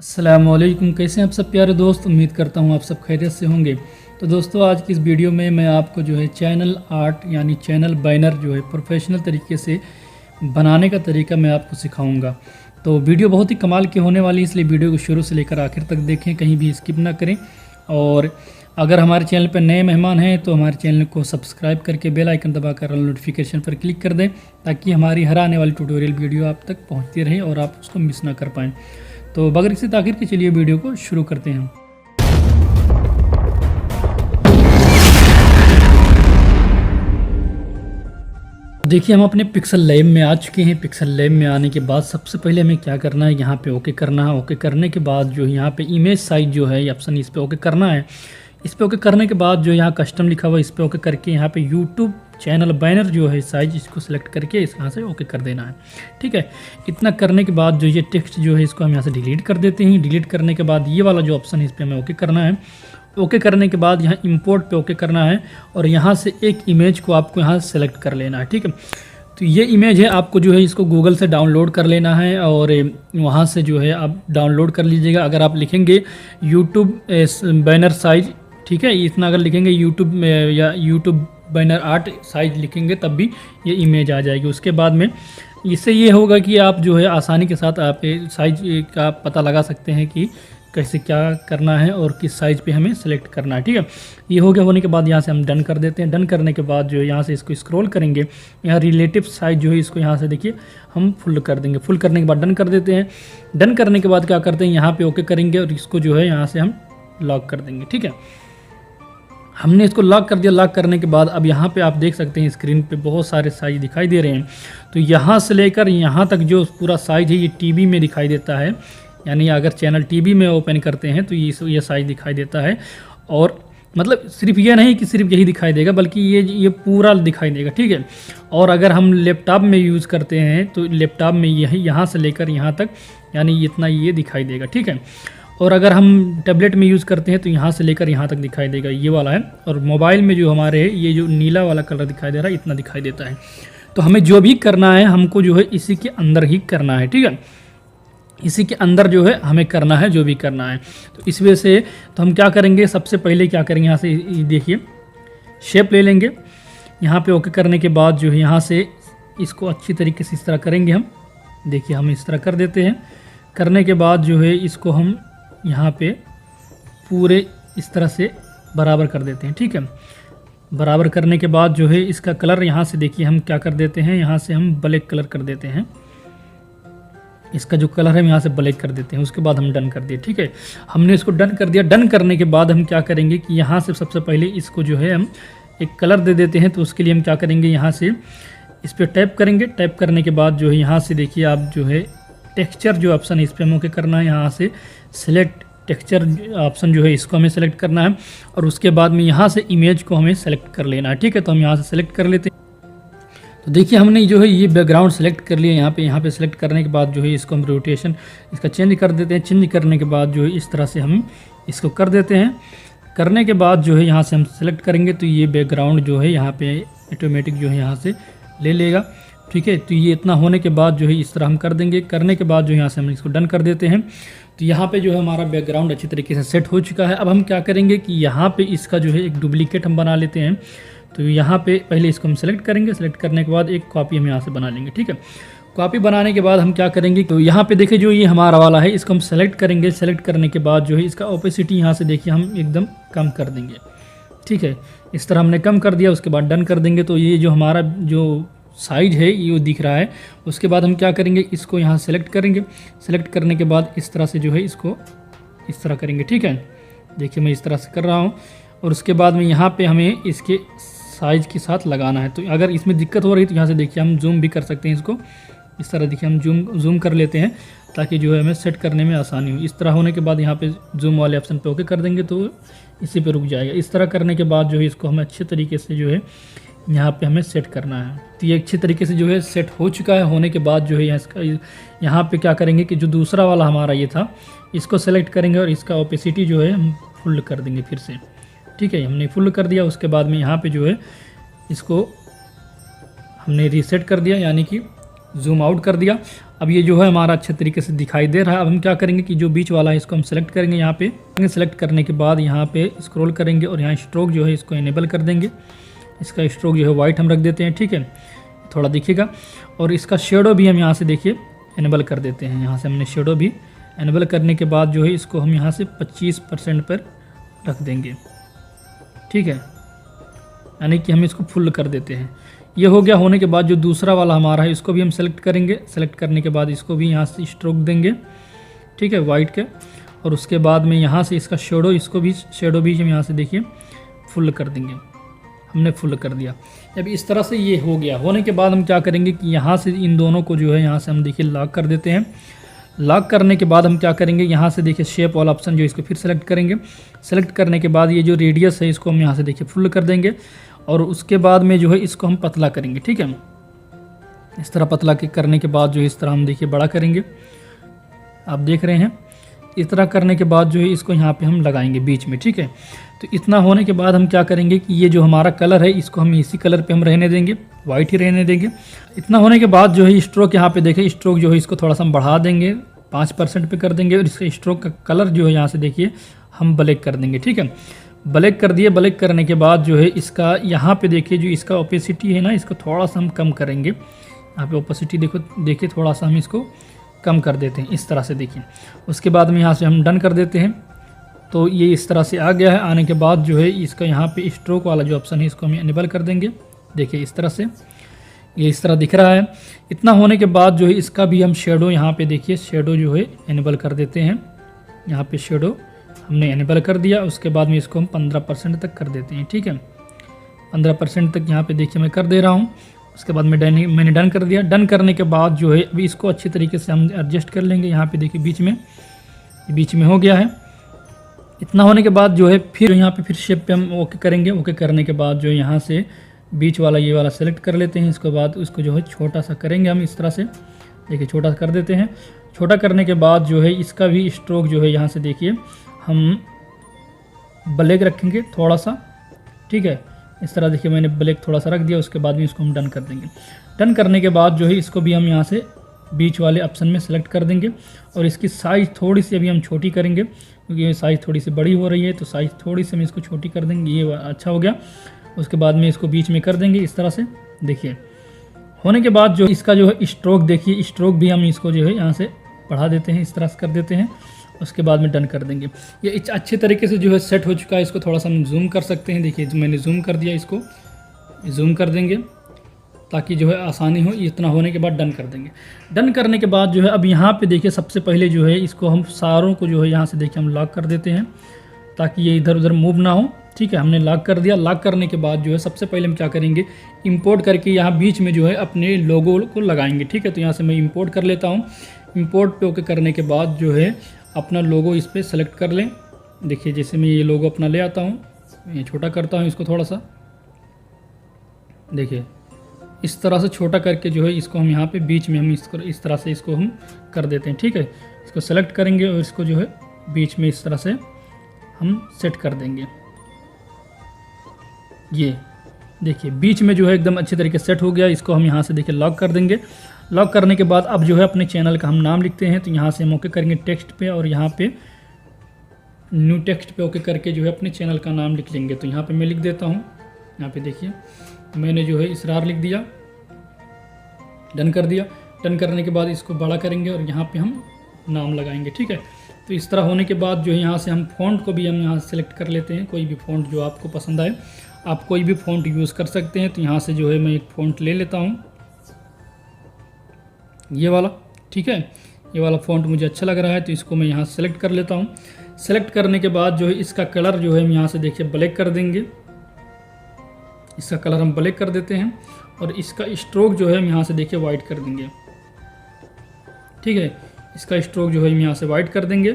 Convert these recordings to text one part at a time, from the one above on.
अस्सलामुअलैकुम, कैसे हैं आप सब प्यारे दोस्त। उम्मीद करता हूँ आप सब खैरियत से होंगे। तो दोस्तों, आज की इस वीडियो में मैं आपको जो है चैनल आर्ट यानी चैनल बैनर जो है प्रोफेशनल तरीके से बनाने का तरीका मैं आपको सिखाऊंगा। तो वीडियो बहुत ही कमाल की होने वाली है, इसलिए वीडियो को शुरू से लेकर आखिर तक देखें, कहीं भी स्किप ना करें। और अगर हमारे चैनल पर नए मेहमान हैं तो हमारे चैनल को सब्सक्राइब करके बेल आइकन दबाकर नोटिफिकेशन पर क्लिक कर दें, ताकि हमारी हर आने वाली ट्यूटोरियल वीडियो आप तक पहुँचती रहे और आप उसको मिस ना कर पाएँ। तो बगैर किसी ताखिर के चलिए वीडियो को शुरू करते हैं। देखिए, हम अपने पिक्सल लैब में आ चुके हैं। पिक्सल लैब में आने के बाद सबसे पहले हमें क्या करना है, यहाँ पे ओके करना है। ओके करने के बाद जो यहाँ पे इमेज साइज जो है ये ऑप्शन, इस पे ओके करना है। इस पे ओके करने के बाद जो यहाँ कस्टम लिखा हुआ है इस पे ओके करके यहाँ पे यूट्यूब चैनल बैनर जो है साइज, इसको सेलेक्ट करके इस यहाँ से ओके कर देना है। ठीक है, इतना करने के बाद जो ये टेक्स्ट जो है इसको हम यहाँ से डिलीट कर देते हैं। डिलीट करने के बाद ये वाला जो ऑप्शन है इस पर हमें ओके करना है। ओके करने के बाद यहाँ इंपोर्ट पे ओके करना है और यहाँ से एक इमेज को आपको यहाँ सेलेक्ट कर लेना है। ठीक है, तो ये इमेज है, आपको जो है इसको गूगल से डाउनलोड कर लेना है और वहाँ से जो है आप डाउनलोड कर लीजिएगा। अगर आप लिखेंगे यूट्यूब बैनर साइज, ठीक है, इतना अगर लिखेंगे यूट्यूब में या यूट्यूब बैनर आर्ट साइज लिखेंगे तब भी ये इमेज आ जाएगी। उसके बाद में इससे ये होगा कि आप जो है आसानी के साथ आप साइज का पता लगा सकते हैं कि कैसे क्या करना है और किस साइज़ पे हमें सेलेक्ट करना है। ठीक है, ये हो गया। होने के बाद यहाँ से हम डन कर देते हैं। डन करने के बाद जो है यहाँ से इसको स्क्रॉल करेंगे, यहाँ रिलेटिव साइज जो है इसको यहाँ से देखिए हम फुल कर देंगे। फुल करने के बाद डन कर देते हैं। डन करने के बाद क्या करते हैं, यहाँ पे ओके करेंगे और इसको जो है यहाँ से हम लॉक कर देंगे। ठीक है, हमने इसको लॉक कर दिया। लॉक करने के बाद अब यहाँ पे आप देख सकते हैं स्क्रीन पे बहुत सारे साइज दिखाई दे रहे हैं। तो यहाँ से लेकर यहाँ तक जो पूरा साइज है ये टीवी में दिखाई देता है, यानी अगर चैनल टीवी में ओपन करते हैं तो ये साइज दिखाई देता है। और मतलब सिर्फ ये नहीं कि सिर्फ यही दिखाई देगा, बल्कि ये पूरा दिखाई देगा। ठीक है, और अगर हम लैपटॉप में यूज़ करते हैं तो लैपटॉप में यही यहाँ से लेकर यहाँ तक यानी इतना ये दिखाई देगा। ठीक है, और अगर हम टैबलेट में यूज़ करते हैं तो यहाँ से लेकर यहाँ तक दिखाई देगा, ये वाला है। और मोबाइल में जो हमारे है ये जो नीला वाला कलर दिखाई दे रहा है इतना दिखाई देता है। तो हमें जो भी करना है हमको जो है इसी के अंदर ही करना है। ठीक है, इसी के अंदर जो है हमें करना है जो भी करना है। तो इस वजह से तो हम क्या करेंगे, सबसे पहले क्या करेंगे, यहाँ से देखिए शेप ले लेंगे। यहाँ पे ओके करने के बाद जो है यहाँ से इसको अच्छी तरीके से इस तरह करेंगे हम। देखिए हम इस तरह कर देते हैं। करने के बाद जो है इसको हम यहाँ पे पूरे इस तरह से बराबर कर देते हैं। ठीक है, बराबर करने के बाद जो है इसका कलर यहाँ से देखिए हम क्या कर देते हैं, यहाँ से हम ब्लैक कलर कर देते हैं। इसका जो कलर है हम यहाँ से ब्लैक कर देते हैं। उसके बाद हम डन कर दिए। ठीक है, हमने इसको डन कर दिया। डन करने के बाद हम क्या करेंगे कि यहाँ से सबसे पहले इसको जो है हम एक कलर दे देते हैं। तो उसके लिए हम क्या करेंगे, यहाँ से इस पर टैप करेंगे। टैप करने के बाद जो है यहाँ से देखिए आप जो है टेक्सचर जो ऑप्शन है इस पर हमें ओके करना है। यहाँ से सिलेक्ट टेक्सचर ऑप्शन जो है इसको हमें सेलेक्ट करना है और उसके बाद में यहाँ से इमेज को हमें सेलेक्ट कर लेना है। ठीक है, तो हम यहाँ से सेलेक्ट कर लेते हैं। तो देखिए हमने जो है ये बैकग्राउंड सेलेक्ट कर लिया। यहाँ पे सेलेक्ट करने के बाद जो है इसको हम रोटेशन इसका चेंज कर देते हैं। चेंज करने के बाद जो है इस तरह से हम इसको कर देते हैं। करने के बाद जो है यहाँ से हम सेलेक्ट करेंगे तो ये बैकग्राउंड जो है यहाँ पे ऑटोमेटिक जो है यहाँ से ले लेगा। ठीक है, तो ये इतना होने के बाद जो है इस तरह हम कर देंगे। करने के बाद जो यहाँ से हम इसको डन कर देते हैं। तो यहाँ पे जो है हमारा बैकग्राउंड अच्छी तरीके से सेट हो चुका है। अब हम क्या करेंगे कि यहाँ पे इसका जो है एक डुप्लीकेट हम बना लेते हैं। तो यहाँ पे पहले इसको हम सेलेक्ट करेंगे। सेलेक्ट करने के बाद एक कॉपी हम यहाँ से बना लेंगे। ठीक है, कॉपी बनाने के बाद हम क्या करेंगे, तो यहाँ पे देखिए जो ये हमारा वाला है इसको हम सेलेक्ट करेंगे। सेलेक्ट करने के बाद जो है इसका ओपेसिटी यहाँ से देखिए हम एकदम कम कर देंगे। ठीक है, इस तरह हमने कम कर दिया। उसके बाद डन कर देंगे। तो ये जो हमारा जो साइज है ये दिख रहा है। उसके बाद हम क्या करेंगे, इसको यहाँ सेलेक्ट करेंगे। सेलेक्ट करने के बाद इस तरह से जो है इसको इस तरह करेंगे। ठीक है, देखिए मैं इस तरह से कर रहा हूँ। और उसके बाद में यहाँ पे हमें इसके साइज के साथ लगाना है। तो अगर इसमें दिक्कत हो रही है तो यहाँ से देखिए हम जूम भी कर सकते हैं इसको। इस तरह देखिए हम जूम कर लेते हैं ताकि जो है हमें सेट करने में आसानी हो। इस तरह होने के बाद यहाँ पे जूम वाले ऑप्शन पे ओके कर देंगे तो इसी पे रुक जाएगा। इस तरह करने के बाद जो है इसको हमें अच्छे तरीके से जो है यहाँ पे हमें सेट करना है। तो ये अच्छे तरीके से जो है सेट हो चुका है। होने के बाद जो है यहाँ पे क्या करेंगे कि जो दूसरा वाला हमारा ये था इसको सेलेक्ट करेंगे और इसका ओपेसिटी जो है हम फुल कर देंगे फिर से। ठीक है, हमने फुल कर दिया। उसके बाद में यहाँ पे जो है इसको हमने रीसेट कर दिया, यानी कि जूम आउट कर दिया। अब ये जो है हमारा अच्छे तरीके से दिखाई दे रहा है। अब हम क्या करेंगे कि जो बीच वाला है इसको हम सेलेक्ट करेंगे, यहाँ पे सेलेक्ट करने के बाद यहाँ पे स्क्रॉल करेंगे और यहाँ स्ट्रोक जो है इसको इनेबल कर देंगे। इसका स्ट्रोक जो है वाइट हम रख देते हैं, ठीक है, थोड़ा दिखेगा। और इसका शेडो भी हम यहाँ से देखिए इनेबल कर देते हैं। यहाँ से हमने शेडो भी इनेबल करने के बाद जो है इसको हम यहाँ से 25% पर रख देंगे, ठीक है, यानी कि हम इसको फुल कर देते हैं। ये हो गया। होने के बाद जो दूसरा वाला हमारा है इसको भी हम सेलेक्ट करेंगे। सेलेक्ट करने के बाद इसको भी यहाँ से स्ट्रोक देंगे, ठीक है, वाइट के। और उसके बाद में यहाँ से इसका शेडो, इसको भी शेडो भी हम यहाँ से देखिए फुल कर देंगे। हमने फुल कर दिया। अब इस तरह से ये हो गया। होने के बाद हम क्या करेंगे कि यहाँ से इन दोनों को जो है यहाँ से हम देखिए लॉक कर देते हैं। लॉक करने के बाद हम क्या करेंगे, यहाँ से देखिए शेप वाला ऑप्शन जो इसको फिर सेलेक्ट करेंगे। सेलेक्ट करने के बाद ये जो रेडियस है इसको हम यहाँ से देखिए फुल कर देंगे। और उसके बाद में जो है इसको हम पतला करेंगे, ठीक है। इस तरह पतला करने के बाद जो है इस तरह हम देखिए बड़ा करेंगे, आप देख रहे हैं। इस तरह करने के बाद जो है इसको यहाँ पे हम लगाएंगे बीच में, ठीक है। तो इतना होने के बाद हम क्या करेंगे कि ये जो हमारा कलर है इसको हम इसी कलर पे हम रहने देंगे, वाइट ही रहने देंगे। इतना होने के बाद जो है स्ट्रोक यहाँ पे देखिए, स्ट्रोक जो है इसको थोड़ा सा हम बढ़ा देंगे, 5% पे कर देंगे। और इसका स्ट्रोक का कलर जो है यहाँ से देखिए हम ब्लैक कर देंगे, ठीक है। ब्लैक कर दिए। ब्लैक करने के बाद जो है इसका यहाँ पे देखिए जो इसका ओपेसिटी है ना, इसको थोड़ा सा हम कम करेंगे। यहाँ पे ओपेसिटी देखिए थोड़ा सा हम इसको कम कर देते हैं, इस तरह से देखिए। उसके बाद में यहाँ से हम डन कर देते हैं। तो ये इस तरह से आ गया है। आने के बाद जो है इसका यहाँ पे स्ट्रोक वाला जो ऑप्शन है इसको हम इनेबल कर देंगे। देखिए इस तरह से ये इस तरह दिख रहा है। इतना होने के बाद जो है इसका भी हम शेडो यहाँ पे देखिए शेडो जो है इनेबल कर देते हैं। यहाँ पे शेडो हमने इनेबल कर दिया। उसके बाद में इसको हम 15% तक कर देते हैं, ठीक है। 15% तक यहाँ पे देखिए मैं कर दे रहा हूँ। उसके बाद मैंने डन कर दिया। डन करने के बाद जो है अभी इसको अच्छी तरीके से हम एडजस्ट कर लेंगे। यहाँ पे देखिए बीच में हो गया है। इतना होने के बाद जो है फिर यहाँ पे फिर शेप पे हम ओके करेंगे। ओके करने के बाद जो यहाँ से बीच वाला ये वाला सेलेक्ट कर लेते हैं। इसके बाद उसको जो है छोटा सा करेंगे हम इस तरह से, देखिए छोटा सा कर देते हैं। छोटा करने के बाद जो है इसका भी स्ट्रोक जो है यहाँ से देखिए हम ब्लैक रखेंगे थोड़ा सा, ठीक है। इस तरह देखिए मैंने ब्लैक थोड़ा सा रख दिया। उसके बाद में इसको हम डन कर देंगे। डन करने के बाद जो है इसको भी हम यहाँ से बीच वाले ऑप्शन में सेलेक्ट कर देंगे। और इसकी साइज़ थोड़ी सी अभी हम छोटी करेंगे क्योंकि ये साइज़ थोड़ी सी बड़ी हो रही है, तो साइज़ थोड़ी सी हम इसको छोटी कर देंगे। ये अच्छा हो गया। उसके बाद में इसको बीच में कर देंगे इस तरह से, देखिए। होने के बाद जो इसका जो है स्ट्रोक देखिए, स्ट्रोक भी हम इसको जो है यहाँ से बढ़ा देते हैं, इस तरह से कर देते हैं। उसके बाद में डन कर देंगे। ये अच्छे तरीके से जो है सेट हो चुका है। इसको थोड़ा सा हम जूम कर सकते हैं, देखिए मैंने जूम कर दिया, इसको जूम कर देंगे ताकि जो है आसानी हो। इतना होने के बाद डन कर देंगे। डन करने के बाद जो है अब यहाँ पे देखिए सबसे पहले जो है इसको हम सारों को जो है यहाँ से देखिए हम लॉक कर देते हैं ताकि ये इधर उधर मूव ना हो, ठीक है। हमने लॉक कर दिया। लॉक करने के बाद जो है सबसे पहले हम क्या करेंगे, इंपोर्ट करके यहाँ बीच में जो है अपने लोगो को लगाएंगे, ठीक है। तो यहाँ से मैं इंपोर्ट कर लेता हूँ। इंपोर्ट पे ओके करने के बाद जो है अपना लोगो इस पर सेलेक्ट कर लें। देखिए जैसे मैं ये लोगो अपना ले आता हूँ, ये छोटा करता हूँ इसको थोड़ा सा, देखिए इस तरह से छोटा करके जो है इसको हम यहाँ पे बीच में हम इस तरह से इसको हम कर देते हैं, ठीक है। इसको सेलेक्ट करेंगे और इसको जो है बीच में इस तरह से हम सेट कर देंगे। ये देखिए बीच में जो है एकदम अच्छे तरीके से सेट हो गया। इसको हम यहाँ से देखिए लॉक कर देंगे। लॉक करने के बाद अब जो है अपने चैनल का हम नाम लिखते हैं। तो यहाँ से हम ओके करेंगे टेक्स्ट पे और यहाँ पे न्यू टेक्स्ट पे ओके करके जो है अपने चैनल का नाम लिख लेंगे। तो यहाँ पे मैं लिख देता हूँ, यहाँ पे देखिए मैंने जो है इसरार लिख दिया। डन कर दिया। डन करने के बाद इसको बड़ा करेंगे और यहाँ पे हम नाम लगाएंगे, ठीक है। तो इस तरह होने के बाद जो है यहाँ से हम फ़ॉन्ट को भी हम यहाँ से सेलेक्ट कर लेते हैं, कोई भी फ़ॉन्ट जो आपको पसंद आए। आप कोई भी फ़ॉन्ट यूज़ कर सकते हैं। तो यहाँ से जो है मैं एक फ़ॉन्ट ले लेता हूँ, ये वाला, ठीक है। ये वाला फ़ॉन्ट मुझे अच्छा लग रहा है तो इसको मैं यहाँ सेलेक्ट कर लेता हूँ। सेलेक्ट करने के बाद जो है इसका कलर जो है हम यहाँ से देखिए ब्लैक कर देंगे। इसका कलर हम ब्लैक कर देते हैं और इसका स्ट्रोक जो है हम यहाँ से देखिए वाइट कर देंगे, ठीक है। इसका स्ट्रोक जो है हम यहाँ से वाइट कर देंगे,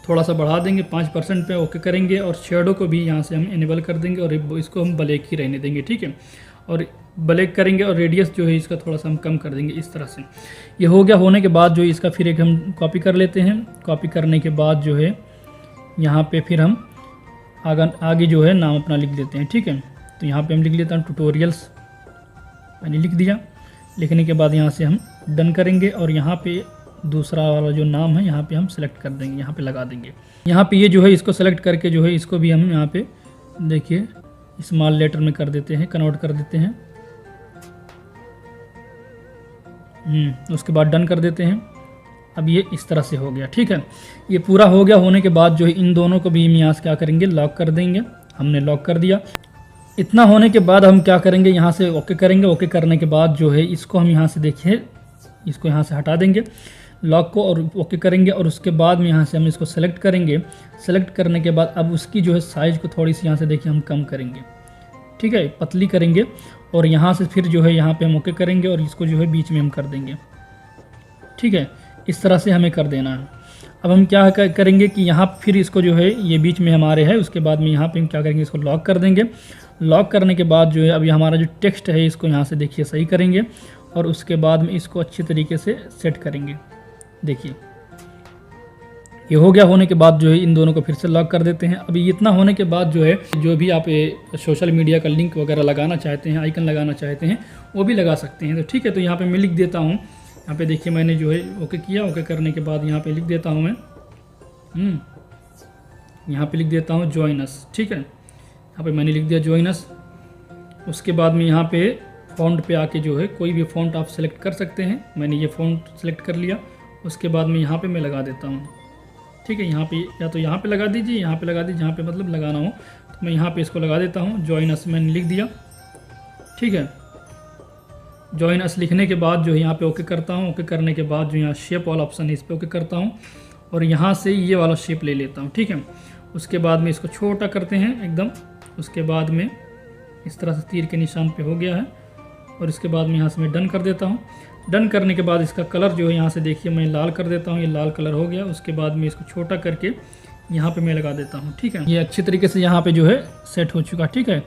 थोड़ा सा बढ़ा देंगे 5% पे ओके करेंगे। और शेडो को भी यहाँ से हम इनेबल कर देंगे और इसको हम ब्लैक ही रहने देंगे, ठीक है। और ब्लैक करेंगे और रेडियस जो है इसका थोड़ा सा हम कम कर देंगे इस तरह से। ये हो गया। होने के बाद जो इसका फिर एक हम कॉपी कर लेते हैं। कॉपी करने के बाद जो है यहाँ पे फिर हम आगे जो है नाम अपना लिख देते हैं, ठीक है। तो यहाँ पे हम लिख लेता हूँ ट्यूटोरियल्स, मैंने लिख दिया। लिखने के बाद यहाँ से हम डन करेंगे और यहाँ पे दूसरा वाला जो नाम है यहाँ पे हम सेलेक्ट कर देंगे, यहाँ पे लगा देंगे। यहाँ पे ये जो है इसको सेलेक्ट करके जो है इसको भी हम यहाँ पे देखिए स्मॉल लेटर में कर देते हैं, कन्वर्ट कर देते हैं। उसके बाद डन कर देते हैं। अब ये इस तरह से हो गया, ठीक है। ये पूरा हो गया, होने के बाद जो है इन दोनों को भी हम यहाँ से क्या करेंगे, लॉक कर देंगे। हमने लॉक कर दिया। इतना होने के बाद हम क्या करेंगे, यहाँ से ओके करेंगे। ओके करने के बाद जो है इसको हम यहाँ से देखिए इसको यहाँ से हटा देंगे लॉक को और ओके करेंगे। और उसके बाद में यहाँ से हम इसको सेलेक्ट करेंगे। सेलेक्ट करने के बाद अब उसकी जो है साइज़ को थोड़ी सी यहाँ से देखिए हम कम करेंगे, ठीक है, पतली करेंगे। और यहाँ से फिर जो है यहाँ पे हम ओके करेंगे और इसको जो है बीच में हम कर देंगे, ठीक है। इस तरह से हमें कर देना है। अब हम क्या करेंगे कि यहाँ फिर इसको जो है ये बीच में हमारे है, उसके बाद में यहाँ पे हम क्या करेंगे, इसको लॉक कर देंगे। लॉक करने के बाद जो है अब ये हमारा जो टेक्स्ट है इसको यहाँ से देखिए सही करेंगे और उसके बाद में इसको अच्छी तरीके से सेट करेंगे। देखिए ये हो गया। होने के बाद जो है इन दोनों को फिर से लॉक कर देते हैं। अभी इतना होने के बाद जो है जो भी आप सोशल मीडिया का लिंक वगैरह लगाना चाहते हैं, आइकन लगाना चाहते हैं, वो भी लगा सकते हैं। तो ठीक है, तो यहाँ पे मैं लिख देता हूँ। यहाँ पे देखिए मैंने जो है ओके किया। ओके करने के बाद यहाँ पे लिख देता हूँ मैं यहाँ पे लिख देता हूँ जॉइन अस, ठीक है। यहाँ पे मैंने लिख दिया जॉइन अस। उसके बाद में यहाँ पे फ़ॉन्ट पे आके जो है कोई भी फ़ॉन्ट आप सेलेक्ट कर सकते हैं। मैंने ये फ़ॉन्ट सेलेक्ट कर लिया। उसके बाद में यहाँ पे मैं लगा देता हूँ, ठीक है। यहाँ पे या तो यहाँ पे लगा दीजिए, यहाँ पे लगा दीजिए, यहाँ पे मतलब लगाना हो तो मैं यहाँ पे इसको लगा देता हूँ। जॉइन अस मैंने लिख दिया, ठीक है। जॉइन अस लिखने के बाद जो है यहाँ पे ओके करता हूँ। ओके करने के बाद जो यहाँ शेप वाला ऑप्शन है इस पर ओके करता हूँ और यहाँ से ये वाला शेप ले लेता हूँ, ठीक है। उसके बाद में इसको छोटा करते हैं एकदम। उसके बाद में इस तरह से तीर के निशान पे हो गया है और इसके बाद में यहाँ से मैं डन कर देता हूँ। डन करने के बाद इसका कलर जो है यहाँ से देखिए मैं लाल कर देता हूँ। ये लाल कलर हो गया। उसके बाद में इसको छोटा करके यहाँ पे मैं लगा देता हूँ, ठीक है। ये अच्छी तरीके से यहाँ पे जो है सेट हो चुका, ठीक है।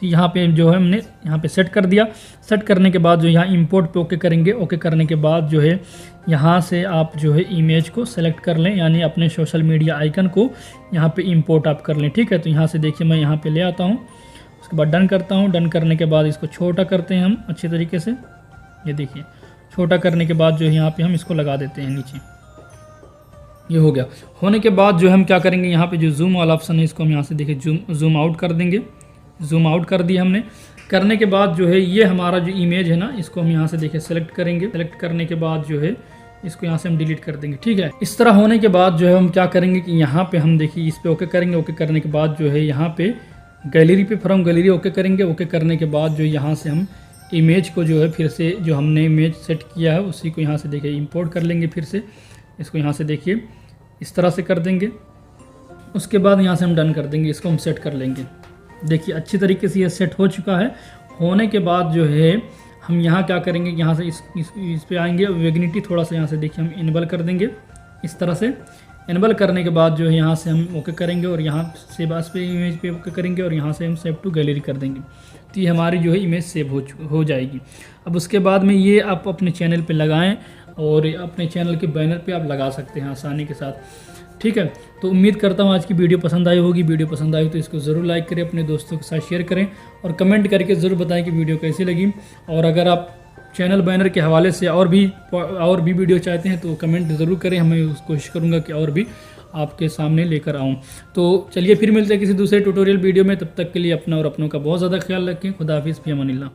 तो यहाँ पे जो है हमने यहाँ पे सेट कर दिया। सेट करने के बाद जो यहाँ इंपोर्ट पे ओके करेंगे। ओके करने के बाद जो है यहाँ से आप जो है इमेज को सेलेक्ट कर लें, यानी अपने सोशल मीडिया आइकन को यहाँ पे इंपोर्ट आप कर लें, ठीक है। तो यहाँ से देखिए मैं यहाँ पे ले आता हूँ। उसके बाद डन करता हूँ। डन करने के बाद इसको छोटा करते हैं हम अच्छे तरीके से। ये देखिए छोटा करने के बाद जो है यहाँ पे हम इसको लगा देते हैं नीचे। ये हो गया। होने के बाद जो हम क्या करेंगे, यहाँ पे जो जूम वाला ऑप्शन है इसको हम यहाँ से देखिए जूम आउट कर देंगे। जूम आउट कर दिया हमने। करने के बाद जो है ये हमारा जो इमेज है ना, इसको हम यहाँ से देखिए सेलेक्ट करेंगे। सेलेक्ट करने के बाद जो है इसको यहाँ से हम डिलीट कर देंगे, ठीक है। इस तरह होने के बाद जो है हम क्या करेंगे कि यहाँ पे हम देखिए इस पे ओके करेंगे। ओके करने के बाद जो है यहाँ पे गैलरी पे फ्रॉम गैलरी ओके करेंगे। ओके करने के बाद जो यहाँ से हम इमेज को जो है फिर से जो हमने इमेज सेट किया है उसी को यहाँ से देखिए इंपोर्ट कर लेंगे। फिर से इसको यहाँ से देखिए इस तरह से कर देंगे। उसके बाद यहाँ से हम डन कर देंगे। इसको हम सेट कर लेंगे। देखिए अच्छी तरीके से ये सेट हो चुका है। होने के बाद जो है हम यहाँ क्या करेंगे, यहाँ से इस पे आएंगे। वेगनिटी थोड़ा सा यहाँ से देखिए हम इनेबल कर देंगे। इस तरह से इनेबल करने के बाद जो है यहाँ से हम ओके करेंगे और यहाँ से बस पे इमेज पे ओके करेंगे और यहाँ से हम सेव टू गैलरी कर देंगे। तो ये हमारी जो है इमेज सेव हो जाएगी। अब उसके बाद में ये आप अपने चैनल पे लगाएं और अपने चैनल के बैनर पे आप लगा सकते हैं आसानी के साथ, ठीक है। तो उम्मीद करता हूँ आज की वीडियो पसंद आई होगी। वीडियो पसंद आई तो इसको ज़रूर लाइक करें, अपने दोस्तों के साथ शेयर करें और कमेंट करके ज़रूर बताएं कि वीडियो कैसी लगी। और अगर आप चैनल बैनर के हवाले से और भी वीडियो चाहते हैं तो कमेंट ज़रूर करें। हमें कोशिश करूँगा कि और भी आपके सामने लेकर आऊँ। तो चलिए फिर मिलते हैं किसी दूसरे ट्यूटोरियल वीडियो में। तब तक के लिए अपना और अपनों का बहुत ज़्यादा ख्याल रखें। खुदा हाफिज़, फ़ी अमानिल्लाह।